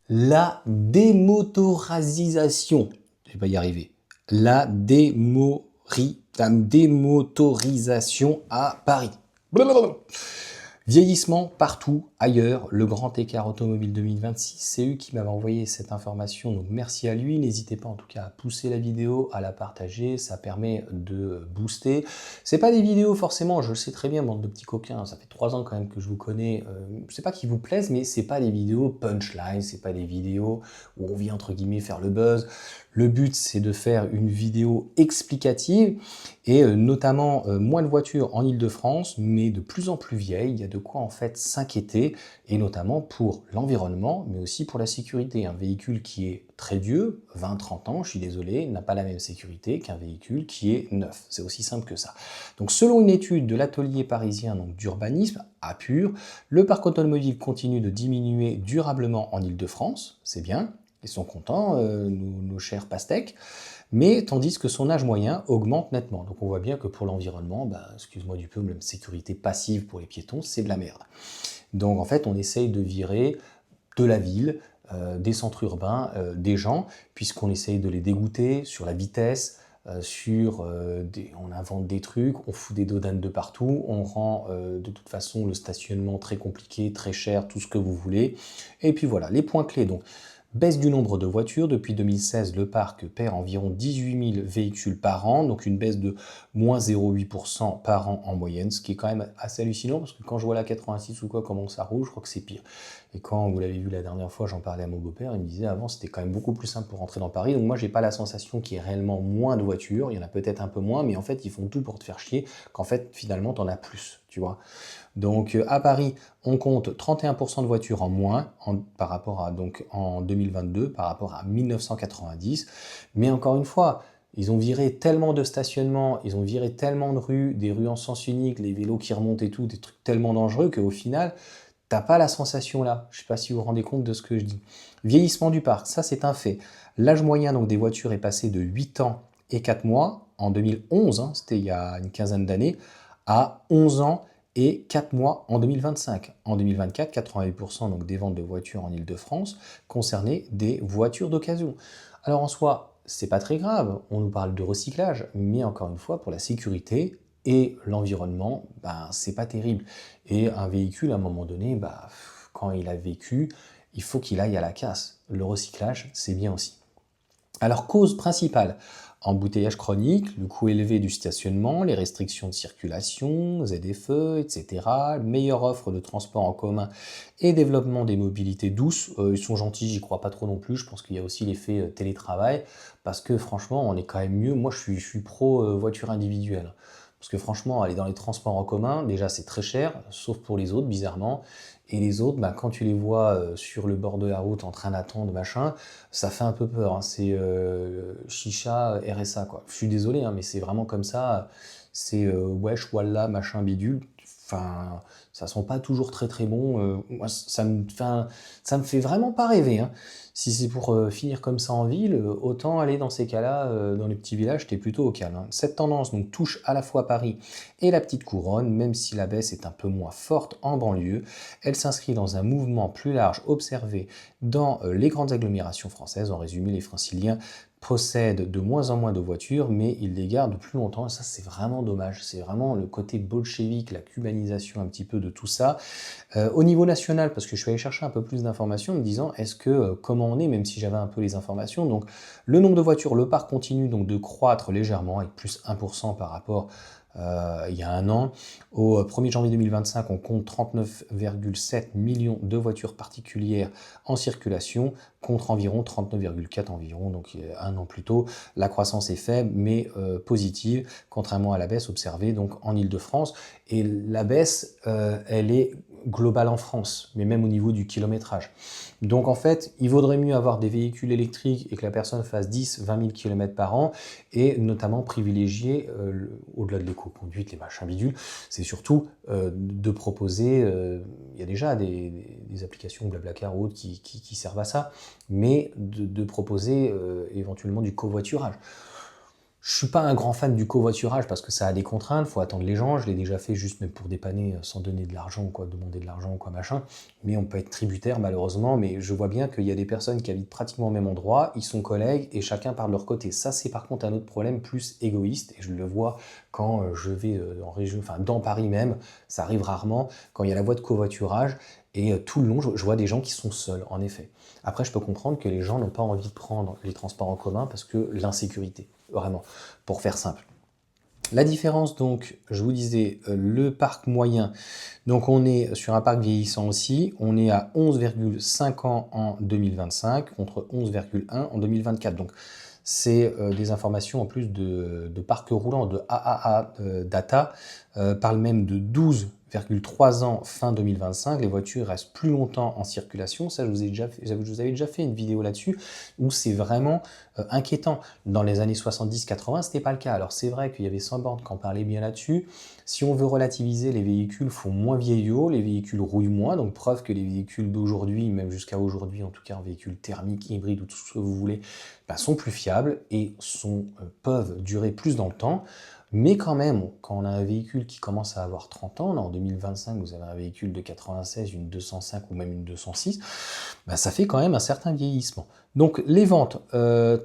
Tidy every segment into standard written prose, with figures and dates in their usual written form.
La démotorisation, je vais pas y arriver. La démotorisation à Paris. Blablabla. Vieillissement partout ailleurs, le grand écart automobile 2026, c'est lui qui m'avait envoyé cette information, donc merci à lui. N'hésitez pas en tout cas à pousser la vidéo, à la partager, ça permet de booster. C'est pas des vidéos forcément, je le sais très bien, bande de petits coquins, ça fait 3 ans quand même que je vous connais, je sais pas qu'ils vous plaisent, mais c'est pas des vidéos punchline, c'est pas des vidéos où on vient entre guillemets faire le buzz. Le but c'est de faire une vidéo explicative et notamment moins de voitures en Île-de-France, mais de plus en plus vieilles. Il y a de quoi en fait s'inquiéter, et notamment pour l'environnement, mais aussi pour la sécurité. Un véhicule qui est très vieux, 20-30 ans, je suis désolé, n'a pas la même sécurité qu'un véhicule qui est neuf. C'est aussi simple que ça. Donc selon une étude de l'atelier parisien d'urbanisme, APUR, le parc automobile continue de diminuer durablement en Île-de-France, c'est bien, ils sont contents, nos chers pastèques, mais tandis que son âge moyen augmente nettement. Donc on voit bien que pour l'environnement, excuse-moi du peu, même sécurité passive pour les piétons, c'est de la merde. Donc en fait, on essaye de virer de la ville, des centres urbains, des gens, puisqu'on essaye de les dégoûter sur la vitesse, on invente des trucs, on fout des dodanes de partout, on rend de toute façon le stationnement très compliqué, très cher, tout ce que vous voulez. Et puis voilà, les points clés donc. Baisse du nombre de voitures. Depuis 2016, le parc perd environ 18 000 véhicules par an, donc une baisse de moins 0,8% par an en moyenne, ce qui est quand même assez hallucinant, parce que quand je vois la 86 ou quoi, comment ça roule, je crois que c'est pire. Et quand vous l'avez vu la dernière fois, j'en parlais à mon beau-père, il me disait avant c'était quand même beaucoup plus simple pour rentrer dans Paris, donc moi j'ai pas la sensation qu'il y ait réellement moins de voitures, il y en a peut-être un peu moins, mais en fait ils font tout pour te faire chier, qu'en fait finalement t'en as plus, tu vois. Donc à Paris, on compte 31% de voitures en moins par rapport à, donc, en 2022 par rapport à 1990. Mais encore une fois, ils ont viré tellement de stationnements, ils ont viré tellement de rues, des rues en sens unique, les vélos qui remontent et tout, des trucs tellement dangereux qu'au final, t'as pas la sensation là. Je sais pas si vous vous rendez compte de ce que je dis. Vieillissement du parc, ça c'est un fait. L'âge moyen donc, des voitures est passé de 8 ans et 4 mois en 2011, hein, c'était il y a une quinzaine d'années, à 11 ans et 4 mois en 2025. En 2024, 88% donc des ventes de voitures en Île-de-France concernaient des voitures d'occasion. Alors en soi, c'est pas très grave, on nous parle de recyclage, mais encore une fois, pour la sécurité et l'environnement, c'est pas terrible. Et un véhicule, à un moment donné, quand il a vécu, il faut qu'il aille à la casse. Le recyclage, c'est bien aussi. Alors, cause principale, embouteillage chronique, le coût élevé du stationnement, les restrictions de circulation, ZFE, etc., meilleure offre de transport en commun et développement des mobilités douces. Ils sont gentils, j'y crois pas trop non plus, je pense qu'il y a aussi l'effet télétravail, parce que franchement, on est quand même mieux. Moi, je suis pro voiture individuelle. Parce que franchement, aller dans les transports en commun, déjà c'est très cher, sauf pour les autres, bizarrement. Et les autres, quand tu les vois sur le bord de la route en train d'attendre, machin, ça fait un peu peur. Hein. C'est chicha, RSA, quoi. Je suis désolé, hein, mais c'est vraiment comme ça. C'est wesh, wallah, machin, bidule. Enfin, ça sent pas toujours très très bon. Moi, ça me fait vraiment pas rêver. Hein. Si c'est pour finir comme ça en ville, autant aller dans ces cas-là, dans les petits villages, t'es plutôt au calme. Hein. Cette tendance donc, touche à la fois Paris et la petite couronne, même si la baisse est un peu moins forte en banlieue. Elle s'inscrit dans un mouvement plus large observé dans les grandes agglomérations françaises. En résumé, les franciliens possèdent de moins en moins de voitures, mais ils les gardent plus longtemps. Et ça, c'est vraiment dommage. C'est vraiment le côté bolchevique, la cubanisation un petit peu de tout ça. Au niveau national, parce que je suis allé chercher un peu plus d'informations en me disant est-ce que comment on est, même si j'avais un peu les informations. Donc le nombre de voitures, le parc continue donc de croître légèrement avec plus 1% par rapport il y a un an. Au 1er janvier 2025, on compte 39,7 millions de voitures particulières en circulation contre environ 39,4 environ, donc un an plus tôt. La croissance est faible mais positive, contrairement à la baisse observée donc en Île-de-France. Et la baisse, elle est globale en France, mais même au niveau du kilométrage. Donc en fait, il vaudrait mieux avoir des véhicules électriques et que la personne fasse 10-20 000 km par an, et notamment privilégier, au-delà de l'éco-conduite, les machins bidules, c'est surtout de proposer, il y a déjà des applications Blablacar ou autres qui servent à ça, mais de proposer éventuellement du covoiturage. Je suis pas un grand fan du covoiturage parce que ça a des contraintes, faut attendre les gens, je l'ai déjà fait juste même pour dépanner sans donner de l'argent ou quoi, demander de l'argent ou quoi machin, mais on peut être tributaire malheureusement, mais je vois bien qu'il y a des personnes qui habitent pratiquement au même endroit, ils sont collègues et chacun part de leur côté. Ça c'est par contre un autre problème plus égoïste et je le vois quand je vais en région, enfin dans Paris même, ça arrive rarement, quand il y a la voie de covoiturage et tout le long je vois des gens qui sont seuls en effet. Après je peux comprendre que les gens n'ont pas envie de prendre les transports en commun parce que l'insécurité. Vraiment, pour faire simple. La différence, donc, je vous disais, le parc moyen, donc on est sur un parc vieillissant aussi, on est à 11,5 ans en 2025 contre 11,1 en 2024. Donc, c'est des informations en plus de parc roulant, de AAA Data, parle même de 12,3 ans fin 2025. Les voitures restent plus longtemps en circulation. Ça, je vous avais déjà fait une vidéo là-dessus où c'est vraiment inquiétant. Dans les années 70-80, ce n'était pas le cas. Alors c'est vrai qu'il y avait 100 bornes qui en parlaient bien là-dessus. Si on veut relativiser, les véhicules font moins vieillots, les véhicules rouillent moins, donc preuve que les véhicules d'aujourd'hui, même jusqu'à aujourd'hui, en tout cas en véhicules thermiques, hybrides ou tout ce que vous voulez, sont plus fiables et peuvent durer plus dans le temps. Mais quand même, quand on a un véhicule qui commence à avoir 30 ans, là, en 2025, vous avez un véhicule de 96, une 205 ou même une 206, ça fait quand même un certain vieillissement. Donc les ventes,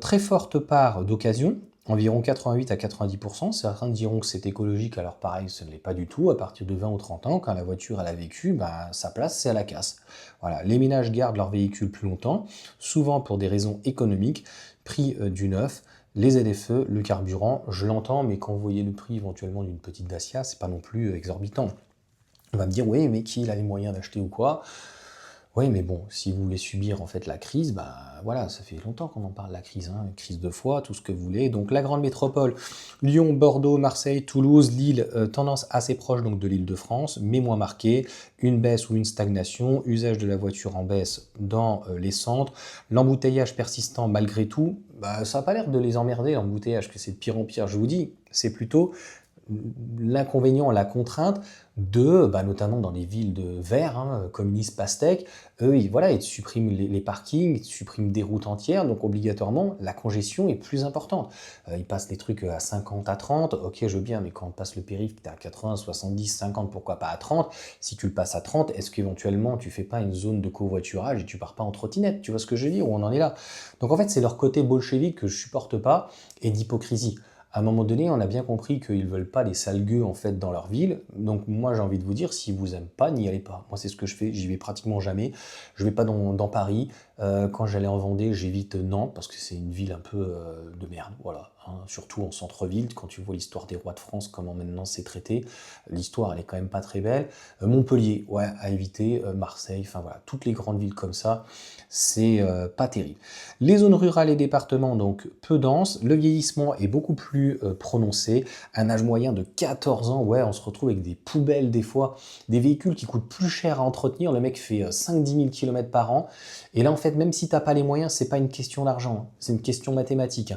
très forte part d'occasion, environ 88 à 90%. Certains diront que c'est écologique, alors pareil, ce ne l'est pas du tout. À partir de 20 ou 30 ans, quand la voiture elle a vécu, sa place c'est à la casse. Voilà, les ménages gardent leur véhicule plus longtemps, souvent pour des raisons économiques, prix du neuf, les ZFE, le carburant, je l'entends, mais quand vous voyez le prix éventuellement d'une petite Dacia, c'est pas non plus exorbitant. On va me dire, oui, mais qui a les moyens d'acheter ou quoi? Oui, mais bon, si vous voulez subir en fait la crise, voilà, ça fait longtemps qu'on en parle, la crise, hein, crise de foi, tout ce que vous voulez. Donc la grande métropole, Lyon, Bordeaux, Marseille, Toulouse, Lille, tendance assez proche donc de l'Île-de-France, mais moins marquée, une baisse ou une stagnation, usage de la voiture en baisse dans les centres, l'embouteillage persistant malgré tout, ça n'a pas l'air de les emmerder l'embouteillage, que c'est de pire en pire, je vous dis, c'est plutôt l'inconvénient, la contrainte de, notamment dans les villes de verre, comme Nice, Pastèque, eux, ils suppriment les parkings, ils suppriment des routes entières, donc obligatoirement, la congestion est plus importante. Ils passent les trucs à 50, à 30, ok, je veux bien, mais quand on passe le périph', t'es à 80, 70, 50, pourquoi pas à 30? Si tu le passes à 30, est-ce qu'éventuellement, tu fais pas une zone de covoiturage et tu pars pas en trottinette? Tu vois ce que je veux dire? Où on en est là? Donc en fait, c'est leur côté bolchevique que je supporte pas, et d'hypocrisie. À un moment donné, on a bien compris qu'ils ne veulent pas des sales gueux en fait dans leur ville. Donc moi, j'ai envie de vous dire, si vous n'aimez pas, n'y allez pas. Moi, c'est ce que je fais. J'y vais pratiquement jamais. Je vais pas dans Paris. Quand j'allais en Vendée, j'évite Nantes parce que c'est une ville un peu de merde. Voilà. Surtout en centre-ville, quand tu vois l'histoire des rois de France, comment maintenant c'est traité, l'histoire elle est quand même pas très belle. Montpellier, ouais, à éviter. Marseille, enfin voilà, toutes les grandes villes comme ça, c'est pas terrible. Les zones rurales et départements, donc peu denses, le vieillissement est beaucoup plus prononcé, un âge moyen de 14 ans, ouais, on se retrouve avec des poubelles des fois, des véhicules qui coûtent plus cher à entretenir, le mec fait 5-10 000 km par an, et là en fait, même si t'as pas les moyens, c'est pas une question d'argent, c'est une question mathématique.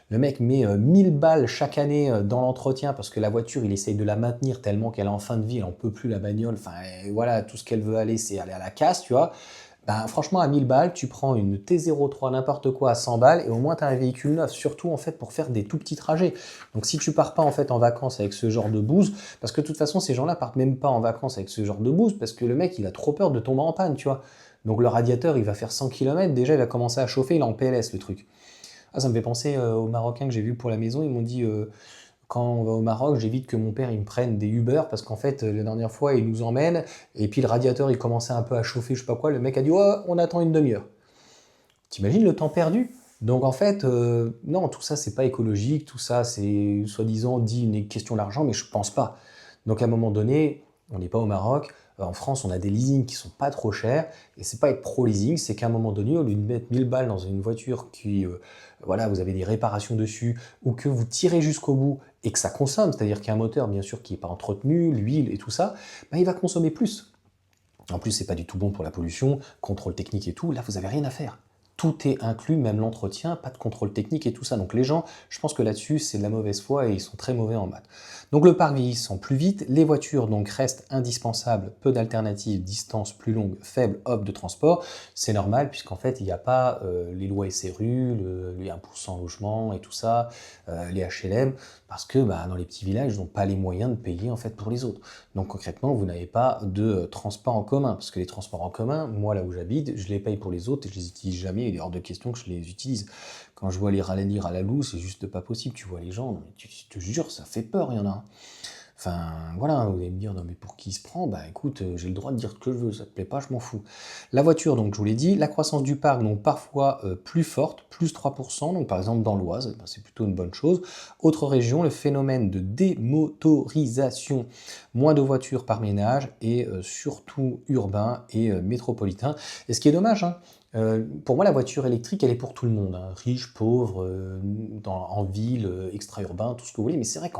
Le mec met 1000 balles chaque année dans l'entretien parce que la voiture, il essaye de la maintenir tellement qu'elle est en fin de vie, elle en peut plus la bagnole, enfin voilà, tout ce qu'elle veut aller, c'est aller à la casse, tu vois. Franchement, à 1000 balles, tu prends une T03 n'importe quoi à 100 balles et au moins tu as un véhicule neuf, surtout en fait pour faire des tout petits trajets. Donc si tu pars pas en fait en vacances avec ce genre de bouse, parce que de toute façon ces gens-là partent même pas en vacances avec ce genre de bouse parce que le mec il a trop peur de tomber en panne, tu vois. Donc le radiateur il va faire 100 km, déjà il va commencer à chauffer, il est en PLS le truc. Ah, ça me fait penser aux Marocains que j'ai vus pour la maison, ils m'ont dit quand on va au Maroc, j'évite que mon père il me prenne des Uber parce qu'en fait, la dernière fois, il nous emmène et puis le radiateur il commençait un peu à chauffer, je sais pas quoi. Le mec a dit oh, on attend une demi-heure. T'imagines le temps perdu? Donc en fait, non, tout ça c'est pas écologique, tout ça c'est soi-disant dit une question d'argent, mais je pense pas. Donc à un moment donné, on n'est pas au Maroc. En France, on a des leasings qui sont pas trop chers, et c'est pas être pro-leasing, c'est qu'à un moment donné, au lieu de mettre 1000 balles dans une voiture qui, voilà, vous avez des réparations dessus, ou que vous tirez jusqu'au bout et que ça consomme, c'est-à-dire qu'un moteur, bien sûr, qui n'est pas entretenu, l'huile et tout ça, il va consommer plus. En plus, c'est pas du tout bon pour la pollution, contrôle technique et tout, là, vous avez rien à faire. tout est inclus, même l'entretien, pas de contrôle technique et tout ça. Donc les gens, je pense que là-dessus, c'est de la mauvaise foi et ils sont très mauvais en maths. Donc le parc vieillissant plus vite, les voitures donc restent indispensables, peu d'alternatives, distance plus longue, faible offre de transport. C'est normal puisqu'en fait, il n'y a pas les lois SRU, les 1% logement et tout ça, les HLM, parce que dans les petits villages, ils n'ont pas les moyens de payer en fait pour les autres. Donc concrètement, vous n'avez pas de transport en commun, parce que les transports en commun, moi là où j'habite, je les paye pour les autres et je les utilise jamais, il est hors de question que je les utilise. Quand je vois les rallyes à la loue, c'est juste pas possible, tu vois les gens, non, mais je te jure, ça fait peur, il y en a. Enfin, voilà, vous allez me dire, non mais pour qui il se prend? Bah écoute, j'ai le droit de dire ce que je veux, ça te plaît pas, je m'en fous. La voiture, donc je vous l'ai dit, la croissance du parc, donc parfois plus forte, plus 3%, donc par exemple dans l'Oise, c'est plutôt une bonne chose. Autre région, le phénomène de démotorisation, moins de voitures par ménage, et surtout urbain et métropolitain. Et ce qui est dommage, hein, pour moi, la voiture électrique, elle est pour tout le monde, hein. Riche, pauvre, en ville, extra-urbain, tout ce que vous voulez. Mais c'est vrai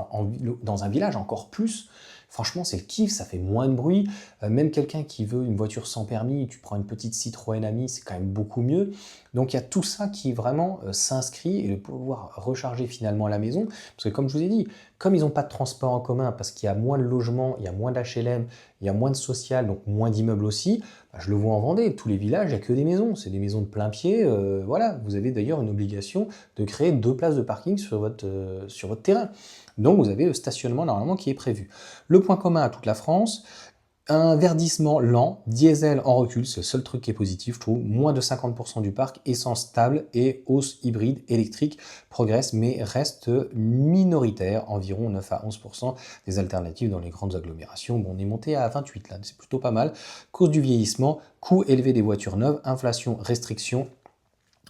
dans un village, encore plus, franchement, c'est le kiff, ça fait moins de bruit. Même quelqu'un qui veut une voiture sans permis, tu prends une petite Citroën Ami, c'est quand même beaucoup mieux. Donc il y a tout ça qui vraiment s'inscrit et de pouvoir recharger finalement à la maison. Parce que comme je vous ai dit, comme ils n'ont pas de transport en commun, parce qu'il y a moins de logements, il y a moins d'HLM, il y a moins de social, donc moins d'immeubles aussi, je le vois en Vendée, tous les villages, il n'y a que des maisons, c'est des maisons de plein pied. Voilà, vous avez d'ailleurs une obligation de créer 2 places de parking sur votre terrain. Donc vous avez le stationnement normalement qui est prévu. Le point commun à toute la France, un verdissement lent, diesel en recul, c'est le seul truc qui est positif, je trouve. Moins de 50% du parc, essence stable et hausse hybride électrique progresse, mais reste minoritaire, environ 9 à 11% des alternatives dans les grandes agglomérations. Bon, on est monté à 28 là, c'est plutôt pas mal. Cause du vieillissement, coût élevé des voitures neuves, inflation, restrictions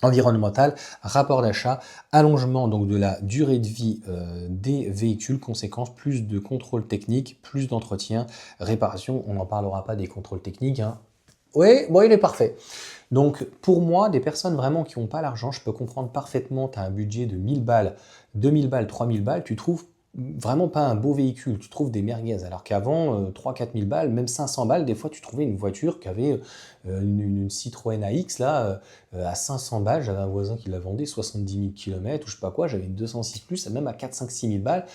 environnemental, rapport d'achat, allongement donc de la durée de vie des véhicules, conséquence plus de contrôle technique, plus d'entretien, réparation, on n'en parlera pas des contrôles techniques, hein. Oui, bon il est parfait. Donc pour moi, des personnes vraiment qui n'ont pas l'argent, je peux comprendre parfaitement, tu as un budget de 1000 balles, 2000 balles, 3000 balles, tu trouves vraiment pas un beau véhicule, tu trouves des merguez, alors qu'avant, 3-4 000 balles, même 500 balles, des fois tu trouvais une voiture qui avait une Citroën AX, là, à 500 balles, j'avais un voisin qui la vendait 70 000 km, ou je sais pas quoi, j'avais une 206 plus, même à 4, 5, 6 000 balles,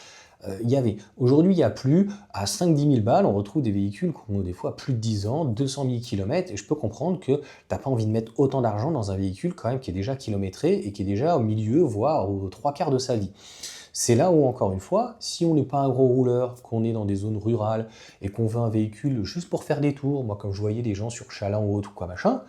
il y avait. Aujourd'hui, il n'y a plus, à 5-10 000 balles, on retrouve des véhicules qui ont des fois plus de 10 ans, 200 000 km, et je peux comprendre que tu n'as pas envie de mettre autant d'argent dans un véhicule quand même qui est déjà kilométré et qui est déjà au milieu, voire aux 3 quarts de sa vie. C'est là où, encore une fois, si on n'est pas un gros rouleur, qu'on est dans des zones rurales et qu'on veut un véhicule juste pour faire des tours, moi comme je voyais des gens sur Chaland ou autre ou quoi machin,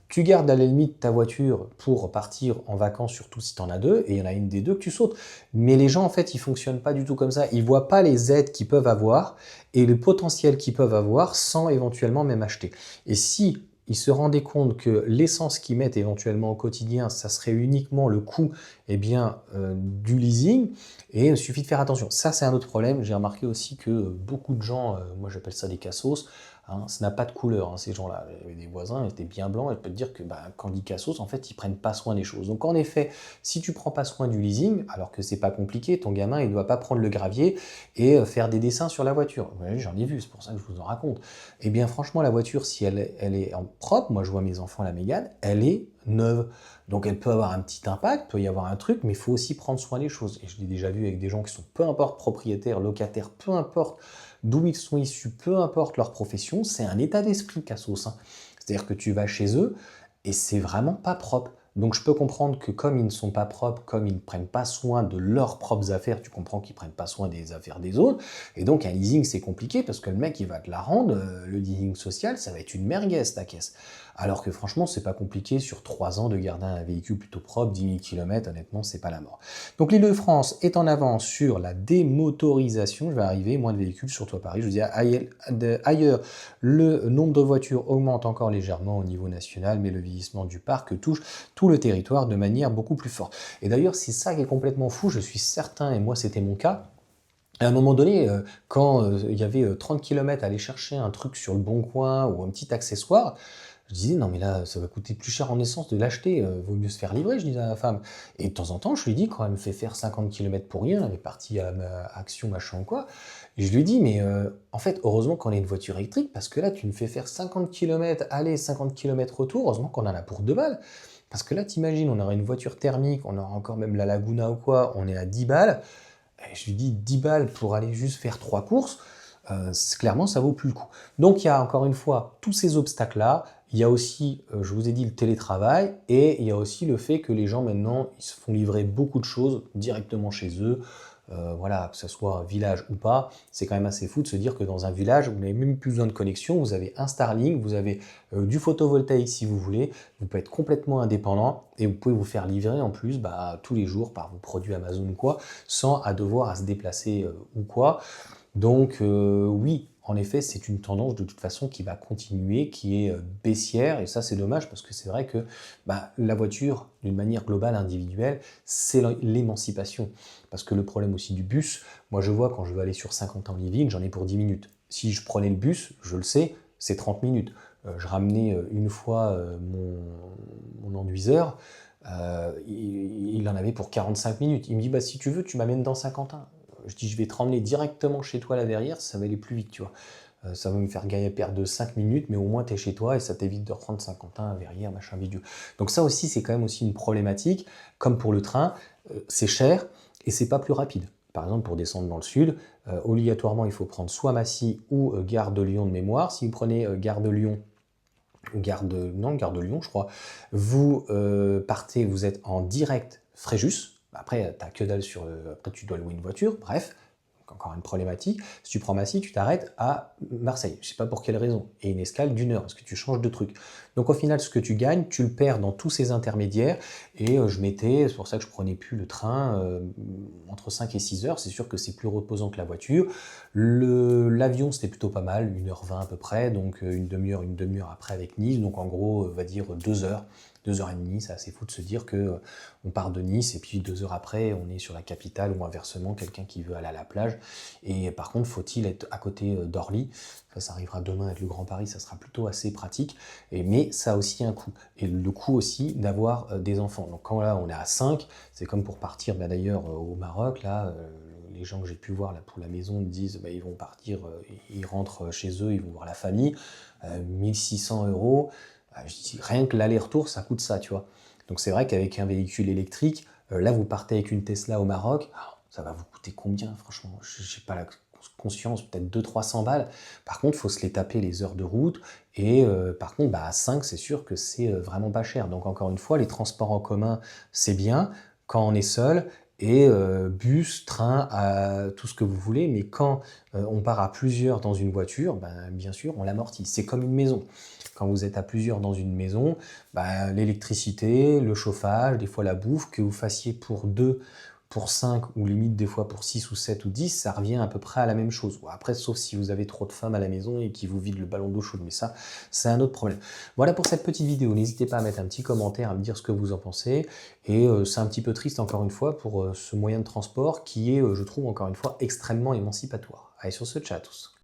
tu gardes à la limite ta voiture pour partir en vacances, surtout si tu en as deux, et il y en a une des deux que tu sautes. Mais les gens, en fait, ils fonctionnent pas du tout comme ça. Ils voient pas les aides qu'ils peuvent avoir et le potentiel qu'ils peuvent avoir sans éventuellement même acheter. Et si ils se rendaient compte que l'essence qu'ils mettent éventuellement au quotidien, ça serait uniquement le coût du leasing, et il suffit de faire attention. Ça, c'est un autre problème. J'ai remarqué aussi que beaucoup de gens, moi j'appelle ça des cassos, hein, ça n'a pas de couleur, hein, ces gens-là. J'avais des voisins, ils étaient bien blancs, et je peux te dire que quand on dit cassos, en fait, ils prennent pas soin des choses. Donc en effet, si tu prends pas soin du leasing, alors que c'est pas compliqué, ton gamin, il ne doit pas prendre le gravier et faire des dessins sur la voiture. Ouais, j'en ai vu, c'est pour ça que je vous en raconte. Eh bien franchement, la voiture, si elle est en propre, moi je vois mes enfants la Mégane, elle est neuve. Donc elle peut avoir un petit impact, peut y avoir un truc, mais il faut aussi prendre soin des choses. Et je l'ai déjà vu avec des gens qui sont, peu importe propriétaires, locataires, peu importe d'où ils sont issus, peu importe leur profession, c'est un état d'esprit Cassos, hein. C'est-à-dire que tu vas chez eux et c'est vraiment pas propre. Donc je peux comprendre que comme ils ne sont pas propres, comme ils ne prennent pas soin de leurs propres affaires, tu comprends qu'ils ne prennent pas soin des affaires des autres, et donc un leasing c'est compliqué parce que le mec il va te la rendre, le leasing social ça va être une merguez ta caisse. Alors que franchement c'est pas compliqué sur 3 ans de garder un véhicule plutôt propre, 10 000 km, honnêtement c'est pas la mort. Donc l'Île-de-France est en avance sur la démotorisation, je vais arriver, moins de véhicules, surtout à Paris, je vous dis ailleurs, le nombre de voitures augmente encore légèrement au niveau national, mais le vieillissement du parc touche tout le territoire de manière beaucoup plus forte. Et d'ailleurs, c'est ça qui est complètement fou, je suis certain, et moi c'était mon cas, à un moment donné, quand il y avait 30 km à aller chercher un truc sur le Bon Coin ou un petit accessoire, Je disais: «Non mais là, ça va coûter plus cher en essence de l'acheter, vaut mieux se faire livrer», je disais à ma femme. Et de temps en temps, je lui dis quand elle me fait faire 50 kilomètres pour rien, elle est partie à ma Action machin ou quoi, et je lui dis: «Mais en fait, heureusement qu'on a une voiture électrique parce que là, tu me fais faire 50 kilomètres aller, 50 kilomètres retour, heureusement qu'on en a pour 2 balles. Parce que là, t'imagines, on aurait une voiture thermique, on aura encore même la Laguna ou quoi, on est à 10 balles». Et je lui dis 10 balles pour aller juste faire 3 courses, clairement, ça vaut plus le coup. Donc il y a encore une fois tous ces obstacles-là. Il y a aussi, je vous ai dit, le télétravail, et il y a aussi le fait que les gens maintenant, ils se font livrer beaucoup de choses directement chez eux. Voilà, que ce soit un village ou pas, c'est quand même assez fou de se dire que dans un village, vous n'avez même plus besoin de connexion, vous avez un Starlink, vous avez du photovoltaïque si vous voulez, vous pouvez être complètement indépendant et vous pouvez vous faire livrer en plus tous les jours par vos produits Amazon ou quoi, sans devoir à se déplacer ou quoi. Donc oui, en effet, c'est une tendance de toute façon qui va continuer, qui est baissière, et ça c'est dommage parce que c'est vrai que la voiture, d'une manière globale, individuelle, c'est l'émancipation. Parce que le problème aussi du bus, moi je vois quand je veux aller sur Saint-Quentin-en-Yvelines, j'en ai pour 10 minutes. Si je prenais le bus, je le sais, c'est 30 minutes. Je ramenais une fois mon enduiseur, il en avait pour 45 minutes. Il me dit, bah, si tu veux, tu m'amènes dans Saint-Quentin. Je dis, je vais te ramener directement chez toi à la Verrière, ça va aller plus vite, tu vois. Ça va me faire gagner perdre de 5 minutes, mais au moins tu es chez toi et ça t'évite de reprendre Saint-Quentin, à Verrières, machin bidule. Donc ça aussi, c'est quand même aussi une problématique. Comme pour le train, c'est cher et c'est pas plus rapide. Par exemple, pour descendre dans le sud, obligatoirement, il faut prendre soit Massy ou Gare de Lyon de mémoire. Si vous prenez Gare de Lyon, Gare de Lyon, je crois, vous partez, vous êtes en direct Fréjus. Après, t'as que dalle après, tu dois louer une voiture, bref. Donc, encore une problématique. Si tu prends Massy, tu t'arrêtes à Marseille. Je sais pas pour quelle raison. Et une escale d'1 heure, parce que tu changes de truc. Donc au final, ce que tu gagnes, tu le perds dans tous ces intermédiaires. Et c'est pour ça que je prenais plus le train entre 5 et 6 heures. C'est sûr que c'est plus reposant que la voiture. L'avion, c'était plutôt pas mal, 1h20 à peu près, donc une demi-heure après avec Nice. Donc en gros, on va dire 2 heures. 2 heures et demie, c'est assez fou de se dire que on part de Nice et puis 2 heures après, on est sur la capitale, ou inversement, quelqu'un qui veut aller à la plage. Et par contre, faut-il être à côté d'Orly? Ça arrivera demain avec le Grand Paris, ça sera plutôt assez pratique. Mais ça a aussi un coût. Et le coût aussi d'avoir des enfants. Donc quand là, on est à 5, c'est comme pour partir d'ailleurs au Maroc. Là, les gens que j'ai pu voir là, pour la maison me disent ils vont partir, ils rentrent chez eux, ils vont voir la famille, 1600 euros. Je dis, rien que l'aller-retour, ça coûte ça, tu vois. Donc c'est vrai qu'avec un véhicule électrique, là vous partez avec une Tesla au Maroc, ça va vous coûter combien, franchement? Je n'ai pas la conscience, peut-être 200-300 balles. Par contre, il faut se les taper les heures de route. Et par contre, à 5, c'est sûr que c'est vraiment pas cher. Donc encore une fois, les transports en commun, c'est bien quand on est seul. Et bus, train, tout ce que vous voulez. Mais quand on part à plusieurs dans une voiture, bien sûr, on l'amortit. C'est comme une maison. Quand vous êtes à plusieurs dans une maison, l'électricité, le chauffage, des fois la bouffe, que vous fassiez pour 2, pour 5 ou limite des fois pour 6 ou 7 ou 10, ça revient à peu près à la même chose. Après, sauf si vous avez trop de femmes à la maison et qui vous vident le ballon d'eau chaude, mais ça, c'est un autre problème. Voilà pour cette petite vidéo. N'hésitez pas à mettre un petit commentaire, à me dire ce que vous en pensez. Et c'est un petit peu triste, encore une fois, pour ce moyen de transport qui est, je trouve, encore une fois, extrêmement émancipatoire. Allez, sur ce, ciao à tous.